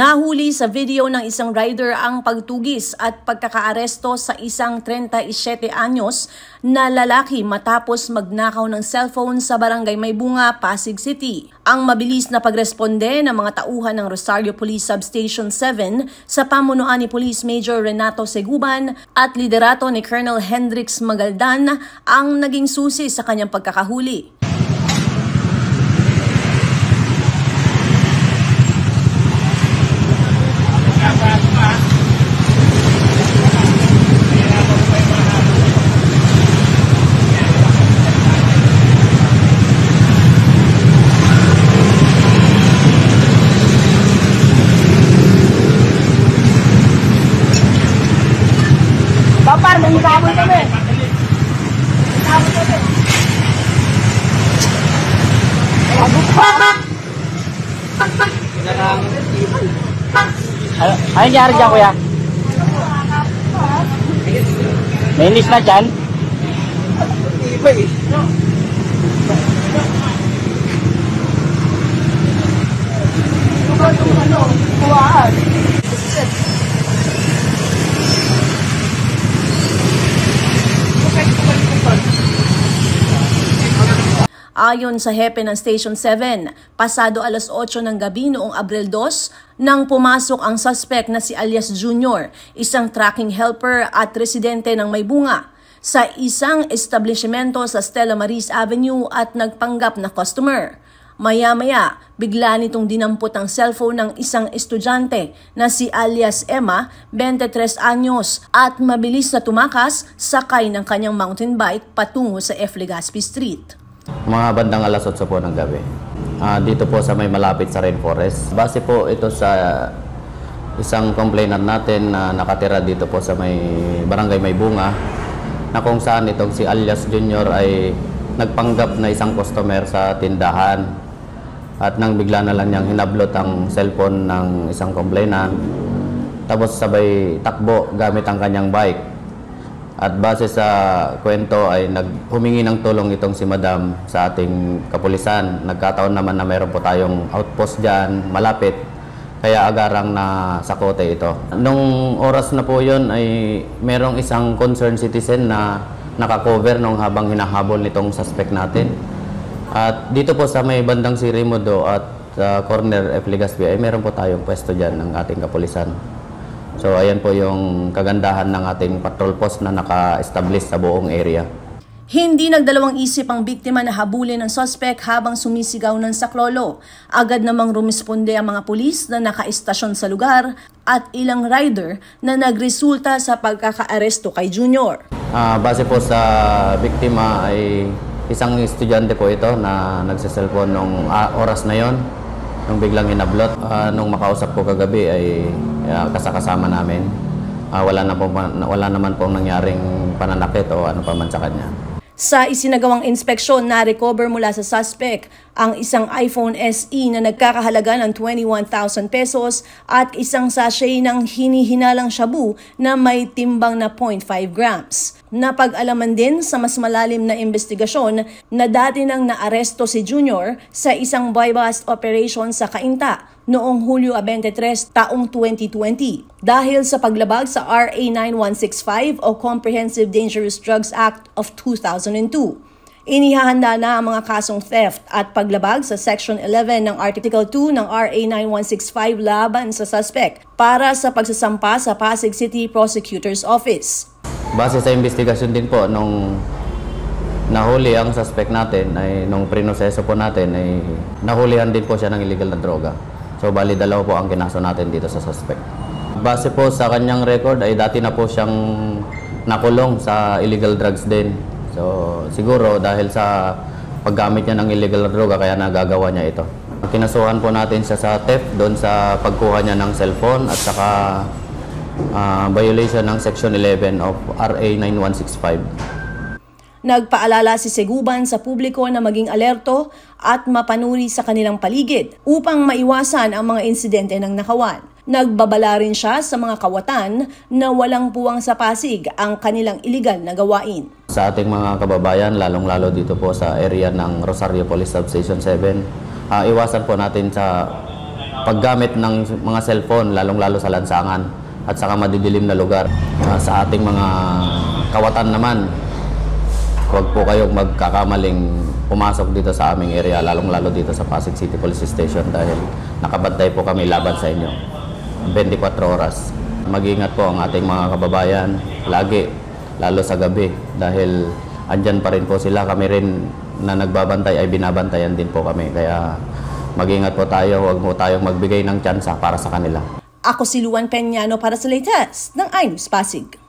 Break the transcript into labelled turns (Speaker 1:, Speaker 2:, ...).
Speaker 1: Nahuli sa video ng isang rider ang pagtugis at pagkakaaresto sa isang 37 anyos na lalaki matapos magnakaw ng cellphone sa Barangay Maybunga, Pasig City. Ang mabilis na pagresponde ng mga tauhan ng Rosario Police Substation 7 sa pamunuan ni Police Major Renato Seguban at liderato ni Colonel Hendrix Magaldan ang naging susi sa kanyang pagkakahuli.
Speaker 2: Papar, may habol kami. Habol kami.
Speaker 3: Ano nangyari dyan, kuya? Nainis na dyan?
Speaker 1: Ayon sa hepe ng Station 7, pasado alas 8 ng gabi noong Abril 2 nang pumasok ang suspect na si Alias Jr., isang tracking helper at residente ng Maybunga, sa isang establishmento sa Stella Maris Avenue at nagpanggap na customer. Maya-maya, bigla nitong dinampot ang cellphone ng isang estudyante na si Alias Emma, 23 anyos, at mabilis na tumakas sakay ng kanyang mountain bike patungo sa F. Legazpi Street.
Speaker 3: Mga bandang alas 8 po ng gabi. Dito po sa may malapit sa rainforest. Base po ito sa isang complainant natin na nakatira dito po sa may Barangay Maybunga, na kung saan itong si Alias Jr. ay nagpanggap na isang customer sa tindahan. At nang bigla na lang niyang hinablot ang cellphone ng isang complainant, tapos sabay takbo gamit ang kanyang bike. At base sa kwento ay humingi ng tulong itong si Madam sa ating kapulisan. Nagkataon naman na mayroon po tayong outpost dyan, malapit. Kaya agarang na sakote ito. Nung oras na po yun ay mayroong isang concerned citizen na nakakover nung habang hinahabol nitong suspect natin. At dito po sa may bandang Sirimudo at corner F. Legazpi ay mayroon po tayong pwesto dyan ng ating kapulisan. So ayan po yung kagandahan ng ating patrol post na naka-establish sa buong area.
Speaker 1: Hindi nagdalawang isip ang biktima na habulin ng suspect habang sumisigaw ng saklolo. Agad namang rumisponde ang mga pulis na naka-estasyon sa lugar at ilang rider na nagresulta sa pagkakaaresto kay Junior.
Speaker 3: Base po sa biktima ay isang estudyante po ito na nagsiselfon nung oras na yon, nung biglang hinablot. Nung makausap ko kagabi ay kasama namin. Wala naman pong nangyaring pananakit o ano pa man sa kanya.
Speaker 1: Sa isinagawang inspeksyon, na-recover mula sa suspect ang isang iPhone SE na nagkakahalaga ng 21,000 pesos at isang sachet ng hinihinalang shabu na may timbang na 0.5 grams. Napag-alaman din sa mas malalim na investigasyon na dati nang naaresto si Junior sa isang buy-bust operation sa Cainta noong Hulyo 23, taong 2020 dahil sa paglabag sa RA 9165 o Comprehensive Dangerous Drugs Act of 2002. Inihahanda na ang mga kasong theft at paglabag sa Section 11 ng Article 2 ng RA 9165 laban sa suspect para sa pagsasampa sa Pasig City Prosecutor's Office.
Speaker 3: Base sa investigasyon din po, nung nahuli ang suspect natin, ay nung prinoseso po natin, ay nahulihan din po siya ng illegal na droga. So bali dalawa po ang kinaso natin dito sa suspect. Base po sa kanyang record ay dati na po siyang nakulong sa illegal drugs din. So siguro dahil sa paggamit niya ng illegal na droga kaya nagagawa niya ito. Kinasuhan po natin siya sa theft doon sa pagkuha niya ng cellphone at saka violation ng Section 11 of RA 9165.
Speaker 1: Nagpaalala si Seguban sa publiko na maging alerto at mapanuri sa kanilang paligid upang maiwasan ang mga insidente ng nakawan. Nagbabala rin siya sa mga kawatan na walang puwang sa Pasig ang kanilang iligal na gawain.
Speaker 3: Sa ating mga kababayan, lalong-lalo dito po sa area ng Rosario Police Substation 7, iwasan po natin sa paggamit ng mga cellphone, lalong-lalo sa lansangan at saka madidilim na lugar. Sa ating mga kawatan naman, huwag po kayong magkakamaling pumasok dito sa aming area, lalong-lalo dito sa Pasig City Police Station dahil nakabantay po kami laban sa inyo 24 oras. Mag-ingat po ang ating mga kababayan lagi, lalo sa gabi dahil andyan pa rin po sila. Kami rin na nagbabantay ay binabantayan din po kami. Kaya mag-ingat po tayo, huwag po tayong magbigay ng tsansa para sa kanila.
Speaker 1: Ako si Luan Peñano para sa latest ng iNews Pasig.